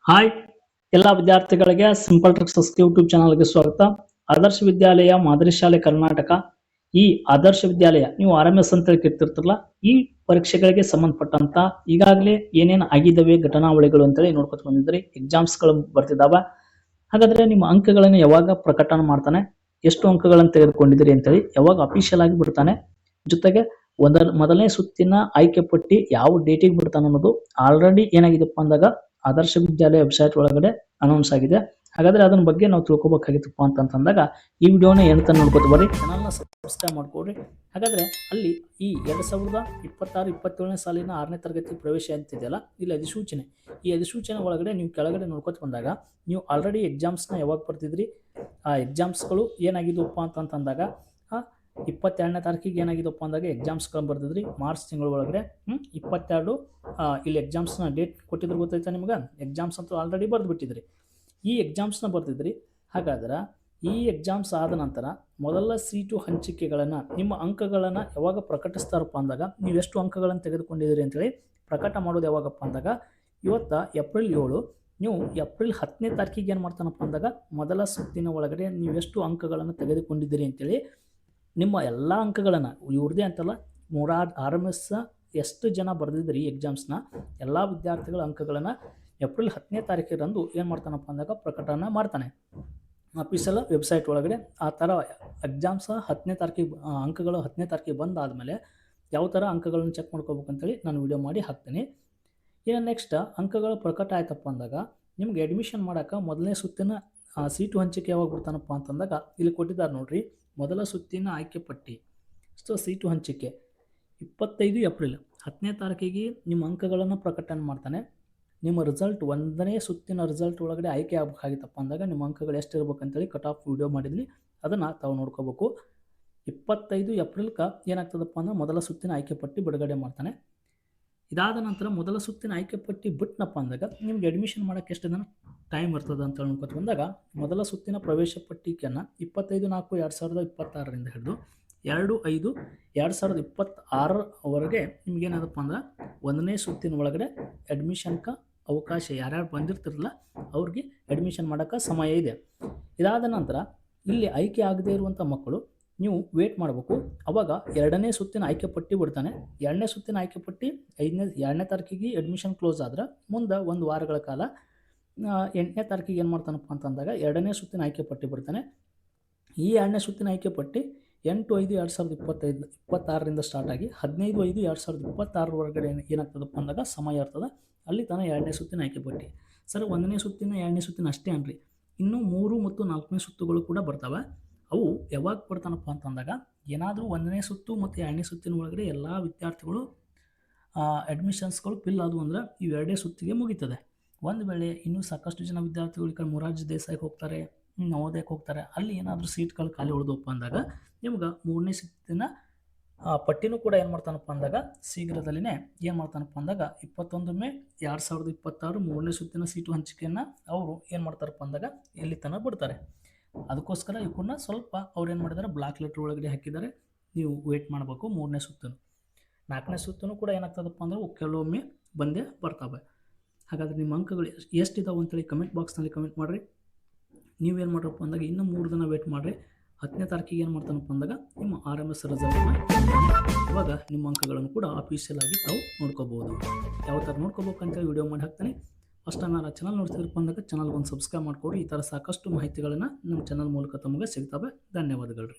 Hi ಎಲ್ಲ ವಿದ್ಯಾರ್ಥಿಗಳಿಗೆ simple tricks YouTube ಚಾನಲ್ಗೆ ಸ್ವಾಗತ. ಆದರ್ಶ ವಿದ್ಯಾಲಯ ಮಾದರಿ ಶಾಲೆ ಕರ್ನಾಟಕ. ಈ ಆದರ್ಶ ವಿದ್ಯಾಲಯ ನೀವು RMS ಅಂತ ಕೇಳ್ತಿರ್ತಿರಲ್ಲ, ಈ ಪರೀಕ್ಷೆಗಳಿಗೆ ಸಂಬಂಧಪಟ್ಟಂತ ಈಗಾಗಲೇ ಏನೇನು ಆಗಿದ್ದಾವೆ ಘಟನಾವಳಿಗಳು ಅಂತೇಳಿ ನೋಡ್ಕೊತ ಬಂದಿದ್ರಿ. ಎಕ್ಸಾಮ್ಸ್ಗಳು ಬರ್ತಿದ್ದಾವ. ಹಾಗಾದ್ರೆ ನಿಮ್ಮ ಅಂಕಗಳನ್ನು ಯಾವಾಗ ಪ್ರಕಟಣ ಮಾಡ್ತಾನೆ, ಎಷ್ಟು ಅಂಕಗಳನ್ನು ತೆಗೆದುಕೊಂಡಿದ್ದೀರಿ ಅಂತೇಳಿ ಯಾವಾಗ ಅಫಿಷಿಯಲ್ ಆಗಿ ಬಿಡ್ತಾನೆ, ಜೊತೆಗೆ ಮೊದಲನೇ ಸುತ್ತಿನ ಆಯ್ಕೆ ಪಟ್ಟಿ ಯಾವ ಡೇಟಿಗೆ ಬಿಡ್ತಾನೆ ಅನ್ನೋದು ಆಲ್ರೆಡಿ ಏನಾಗಿದೆಪ್ಪ ಅಂದಾಗ ಆದರ್ಶ ವಿದ್ಯಾಲಯ ವೆಬ್ಸೈಟ್ ಒಳಗಡೆ ಅನೌನ್ಸ್ ಆಗಿದೆ. ಹಾಗಾದ್ರೆ ಅದನ್ನ ಬಗ್ಗೆ ನಾವು ತಿಳ್ಕೊಬೇಕಾಗಿತ್ತಪ್ಪ ಅಂತಂದಾಗ ಈ ವಿಡಿಯೋನ ಏನು ತನಕ ನೋಡ್ಕೊತ ಬರ್ರಿ, ಚಾನಲ್ನ ಸಬ್ಸ್ಕ್ರೈಬ್ ಮಾಡ್ಕೊಡ್ರಿ. ಹಾಗಾದ್ರೆ ಅಲ್ಲಿ ಈ 2026-27ನೇ ಸಾಲಿನ 6ನೇ ತರಗತಿ ಪ್ರವೇಶ ಅಂತಿದೆಯಲ್ಲ, ಇಲ್ಲಿ ಅಧಿಸೂಚನೆ, ಈ ಅಧಿಸೂಚನೆ ಒಳಗಡೆ ನೀವು ಕೆಳಗಡೆ ನೋಡ್ಕೊತ ಬಂದಾಗ ನೀವು ಆಲ್ರೆಡಿ ಎಕ್ಸಾಮ್ಸ್ನ ಯಾವಾಗ ಬರ್ತಿದ್ರಿ, ಆ ಎಕ್ಸಾಮ್ಸ್ಗಳು ಏನಾಗಿದ್ವಪ್ಪ ಅಂತಂದಾಗ 22ನೇ ತಾರೀಕಿಗೆ ಏನಾಗಿದಪ್ಪ ಅಂದಾಗ ಎಕ್ಸಾಮ್ಸ್ಗಳನ್ನ ಬರ್ತಿದ್ರಿ ಮಾರ್ಚ್ ತಿಂಗಳ ಒಳಗಡೆ. 22 ಇಲ್ಲಿ ಎಕ್ಸಾಮ್ಸ್ನ ಡೇಟ್ ಕೊಟ್ಟಿದ್ರು ಗೊತ್ತಾಯ್ತಾ ನಿಮ್ಗೆ. ಎಕ್ಸಾಮ್ಸ್ ಅಂತೂ ಆಲ್ರೆಡಿ ಬರೆದುಬಿಟ್ಟಿದ್ರಿ, ಈ ಎಕ್ಸಾಮ್ಸ್ನ ಬರ್ತಿದ್ರಿ. ಹಾಗಾದ್ರೆ ಈ ಎಕ್ಸಾಮ್ಸ್ ಆದ ನಂತರ ಮೊದಲ ಸೀಟು ಹಂಚಿಕೆಗಳನ್ನು, ನಿಮ್ಮ ಅಂಕಗಳನ್ನು ಯಾವಾಗ ಪ್ರಕಟಿಸ್ತಾರಪ್ಪ ಅಂದಾಗ ನೀವು ಎಷ್ಟು ಅಂಕಗಳನ್ನು ತೆಗೆದುಕೊಂಡಿದ್ದೀರಿ ಅಂತೇಳಿ ಪ್ರಕಟ ಮಾಡೋದು ಯಾವಾಗಪ್ಪ ಅಂದಾಗ ಇವತ್ತು ಏಪ್ರಿಲ್ 7. ನೀವು ಏಪ್ರಿಲ್ 10ನೇ ತಾರೀಕಿಗೆ ಏನು ಮಾಡ್ತಾನಪ್ಪ ಅಂದಾಗ ಮೊದಲ ಸುತ್ತಿನ ಒಳಗಡೆ ನೀವು ಎಷ್ಟು ಅಂಕಗಳನ್ನು ತೆಗೆದುಕೊಂಡಿದ್ದೀರಿ ಅಂತೇಳಿ ನಿಮ್ಮ ಎಲ್ಲ ಅಂಕಗಳನ್ನು, ಇವ್ರದೇ ಅಂತಲ್ಲ, RMS ಎಷ್ಟು ಜನ ಬರೆದಿದ್ರಿ ಎಕ್ಸಾಮ್ಸ್ನ ಎಲ್ಲ ವಿದ್ಯಾರ್ಥಿಗಳ ಅಂಕಗಳನ್ನು ಏಪ್ರಿಲ್ 10ನೇ ತಾರೀಕಿರಂದು ಏನು ಮಾಡ್ತಾನಪ್ಪ ಅಂದಾಗ ಪ್ರಕಟಣೆ ಮಾಡ್ತಾನೆ ಅಫಿಷಿಯಲ್ ವೆಬ್ಸೈಟ್ ಒಳಗಡೆ. ಆ ಥರ ಎಕ್ಸಾಮ್ಸ್ 10ನೇ ತಾರೀಕಿಗೆ ಅಂಕಗಳು 10ನೇ ತಾರೀಕಿಗೆ ಬಂದಾದಮೇಲೆ ಯಾವ ಥರ ಅಂಕಗಳನ್ನು ಚೆಕ್ ಮಾಡ್ಕೋಬೇಕಂತೇಳಿ ನಾನು ವಿಡಿಯೋ ಮಾಡಿ ಹಾಕ್ತೀನಿ. ಇನ್ನು ನೆಕ್ಸ್ಟ್ ಅಂಕಗಳು ಪ್ರಕಟ ಆಯ್ತಪ್ಪ ಅಂದಾಗ ನಿಮ್ಗೆ ಅಡ್ಮಿಷನ್ ಮಾಡೋಕೆ ಮೊದಲನೇ ಸುತ್ತಿನ ಸೀಟು ಹಂಚಿಕೆ ಯಾವಾಗ ಬಿಡ್ತಾನಪ್ಪ ಅಂತಂದಾಗ ಇಲ್ಲಿ ಕೊಟ್ಟಿದ್ದಾರೆ ನೋಡ್ರಿ, ಮೊದಲ ಸುತ್ತಿನ ಆಯ್ಕೆ ಪಟ್ಟಿ. ಸೊ ಸೀಟು ಹಂಚಿಕೆ 25 ಏಪ್ರಿಲ್ 10ನೇ ತಾರೀಕಿಗೆ ನಿಮ್ಮ ಅಂಕಗಳನ್ನು ಪ್ರಕಟಣೆ ಮಾಡ್ತಾನೆ. ನಿಮ್ಮ ರಿಸಲ್ಟ್ 1ನೇ ಸುತ್ತಿನ ರಿಸಲ್ಟ್ ಒಳಗಡೆ ಆಯ್ಕೆ ಆಗಬೇಕಾಗಿತ್ತಪ್ಪ ಅಂದಾಗ ನಿಮ್ಮ ಅಂಕಗಳು ಎಷ್ಟು ಇರ್ಬೇಕಂತೇಳಿ ಕಟ್ ಆಫ್ ವಿಡಿಯೋ ಮಾಡಿದ್ವಿ, ಅದನ್ನು ತಾವು ನೋಡ್ಕೋಬೇಕು. 25 ಏಪ್ರಿಲ್ಗೆ ಏನಾಗ್ತದಪ್ಪ ಅಂದ್ರೆ ಮೊದಲ ಸುತ್ತಿನ ಆಯ್ಕೆ ಪಟ್ಟಿ ಬಿಡುಗಡೆ ಮಾಡ್ತಾನೆ. ಇದಾದ ನಂತರ ಮೊದಲ ಸುತ್ತಿನ ಆಯ್ಕೆ ಪಟ್ಟಿ ಬಿಟ್ಟನಪ್ಪ ಅಂದಾಗ ನಿಮ್ಗೆ ಅಡ್ಮಿಷನ್ ಮಾಡೋಕ್ಕೆ ಎಷ್ಟು ದಿನ ಟೈಮ್ ಇರ್ತದೆ ಅಂತ ನೋಡ್ಕೊತ ಬಂದಾಗ ಮೊದಲ ಸುತ್ತಿನ ಪ್ರವೇಶ ಪಟ್ಟಿಕೆಯನ್ನು 25/4/2026 ಹಿಡಿದು 2/5/2026 ನಿಮ್ಗೇನದಪ್ಪ ಅಂದ್ರೆ 1ನೇ ಸುತ್ತಿನ ಒಳಗಡೆ ಅಡ್ಮಿಷನ್ಗೆ ಅವಕಾಶ, ಯಾರ್ಯಾರು ಬಂದಿರ್ತಿರಲ್ಲ ಅವ್ರಿಗೆ ಅಡ್ಮಿಷನ್ ಮಾಡೋಕ್ಕೆ ಸಮಯ ಇದೆ. ಇದಾದ ನಂತರ ಇಲ್ಲಿ ಆಯ್ಕೆ ಆಗದೇ ಇರುವಂಥ ಮಕ್ಕಳು ನೀವು ವೇಟ್ ಮಾಡಬೇಕು. ಅವಾಗ 2ನೇ ಸುತ್ತಿನ ಆಯ್ಕೆ ಪಟ್ಟಿ ಬಿಡ್ತಾನೆ. 2ನೇ ಸುತ್ತಿನ ಆಯ್ಕೆ ಪಟ್ಟಿ 2ನೇ ತಾರೀಕಿಗೆ ಅಡ್ಮಿಷನ್ ಕ್ಲೋಸ್ ಆದ್ರೆ ಮುಂದೆ 1 ವಾರಗಳ ಕಾಲ 8ನೇ ತಾರೀಕಿಗೆ ಏನು ಮಾಡ್ತಾನಪ್ಪ ಅಂತಂದಾಗ 2ನೇ ಸುತ್ತಿನ ಆಯ್ಕೆ ಪಟ್ಟಿ ಬಿಡ್ತಾನೆ. ಈ 2ನೇ ಸುತ್ತಿನ ಆಯ್ಕೆ ಪಟ್ಟಿ 8/5/2026 ಸ್ಟಾರ್ಟ್ ಆಗಿ 15/5/2026 ಏನಾಗ್ತದಪ್ಪ ಅಂದಾಗ ಸಮಯ ಇರ್ತದೆ. ಅಲ್ಲಿ ತನಕ 2ನೇ ಸುತ್ತಿನ ಆಯ್ಕೆ ಪಟ್ಟಿ. ಸರ್ 1ನೇ ಸುತ್ತಿನ 2ನೇ ಸುತ್ತಿನ ಅಷ್ಟೇ ಅನ್ರಿ, ಇನ್ನೂ 3 ಮತ್ತು 4ನೇ ಸುತ್ತುಗಳು ಕೂಡ ಬರ್ತವೆ. ಅವು ಯಾವಾಗ ಬರ್ತಾನಪ್ಪ ಅಂತಂದಾಗ ಏನಾದರೂ 1ನೇ ಸುತ್ತು ಮತ್ತು 2ನೇ ಸುತ್ತಿನ ಒಳಗಡೆ ಎಲ್ಲ ವಿದ್ಯಾರ್ಥಿಗಳು ಅಡ್ಮಿಷನ್ಸ್ಗಳು ಫಿಲ್ ಆದವು ಅಂದ್ರೆ ಈ 2ನೇ ಸುತ್ತಿಗೆ ಮುಗೀತದೆ. ಒಂದು ವೇಳೆ ಇನ್ನೂ ಸಾಕಷ್ಟು ಜನ ವಿದ್ಯಾರ್ಥಿಗಳು ಈ ಕಡೆ ಮೊರಾರ್ಜಿ ದೇಸಾಯಿಗೆ ಹೋಗ್ತಾರೆ, ನವೋದಯಕ್ಕೆ ಹೋಗ್ತಾರೆ, ಅಲ್ಲಿ ಏನಾದರೂ ಸೀಟ್ಗಳು ಖಾಲಿ ಉಳಿದವಪ್ಪ ಅಂದಾಗ ನಿಮ್ಗೆ 3ನೇ ಸುತ್ತಿನ ಪಟ್ಟಿನೂ ಕೂಡ ಏನು ಮಾಡ್ತಾನಪ್ಪ ಅಂದಾಗ ಶೀಘ್ರದಲ್ಲಿನೇ ಏನು ಮಾಡ್ತಾನಪ್ಪ ಅಂದಾಗ 21 ಮೇ 2026 3ನೇ ಸುತ್ತಿನ ಸೀಟು ಹಂಚಿಕೆಯನ್ನು ಅವರು ಏನು ಮಾಡ್ತಾರಪ್ಪ ಅಂದಾಗ ಇಲ್ಲಿ ತನಕ ಬಿಡ್ತಾರೆ. ಅದಕ್ಕೋಸ್ಕರ ಇವನ್ನ ಸ್ವಲ್ಪ ಅವ್ರು ಏನು ಮಾಡಿದ್ದಾರೆ, ಬ್ಲಾಕ್ ಲೆಟ್ರ್ ಒಳಗಡೆ ಹಾಕಿದ್ದಾರೆ. ನೀವು ವೇಟ್ ಮಾಡಬೇಕು 3ನೇ ಸುತ್ತನು. 4ನೇ ಸುತ್ತನು ಕೂಡ ಏನಾಗ್ತದಪ್ಪ ಅಂದ್ರೆ ಕೆಲವೊಮ್ಮೆ ಬಂದೇ ಬರ್ತವೆ. ಹಾಗಾದರೆ ನಿಮ್ಮ ಅಂಕಗಳು ಎಷ್ಟಿದಾವೆ ಅಂತೇಳಿ ಕಮೆಂಟ್ ಬಾಕ್ಸ್ನಲ್ಲಿ ಕಮೆಂಟ್ ಮಾಡಿರಿ. ನೀವೇನು ಮಾಡ್ರಪ್ಪ ಅಂದಾಗ ಇನ್ನೂ 3 ದಿನ ವೇಟ್ ಮಾಡಿರಿ. 10ನೇ ತಾರೀಕಿಗೆ ಏನು ಮಾಡ್ತಾನಪ್ಪ ಅಂದಾಗ ನಿಮ್ಮ RMS ರಿಸಲ್ಟ್ನ ಇವಾಗ ನಿಮ್ಮ ಅಂಕಗಳನ್ನು ಕೂಡ ಅಫಿಷಿಯಲ್ ಆಗಿ ತಾವು ನೋಡ್ಕೋಬೋದು. ಯಾವ ಥರ ನೋಡ್ಕೋಬೇಕು ಅಂತೇಳಿ ವಿಡಿಯೋ ಮಾಡಿ ಹಾಕ್ತಾನೆ. ಫಸ್ಟ್ ನಾನು ಚಾನಲ್ ನೋಡ್ತಿರಪ್ಪ ಅಂದಾಗ ಚಾನಲ್ಗೊಂದು ಸಬ್ಸ್ಕ್ರೈಬ್ ಮಾಡ್ಕೊಡ್ರಿ. ಈ ಥರ ಸಾಕಷ್ಟು ಮಾಹಿತಿಗಳನ್ನು ನಮ್ಮ ಚಾನಲ್ ಮೂಲಕ ತಮಗೆ ಸಿಗ್ತವೆ. ಧನ್ಯವಾದಗಳು ರೀ.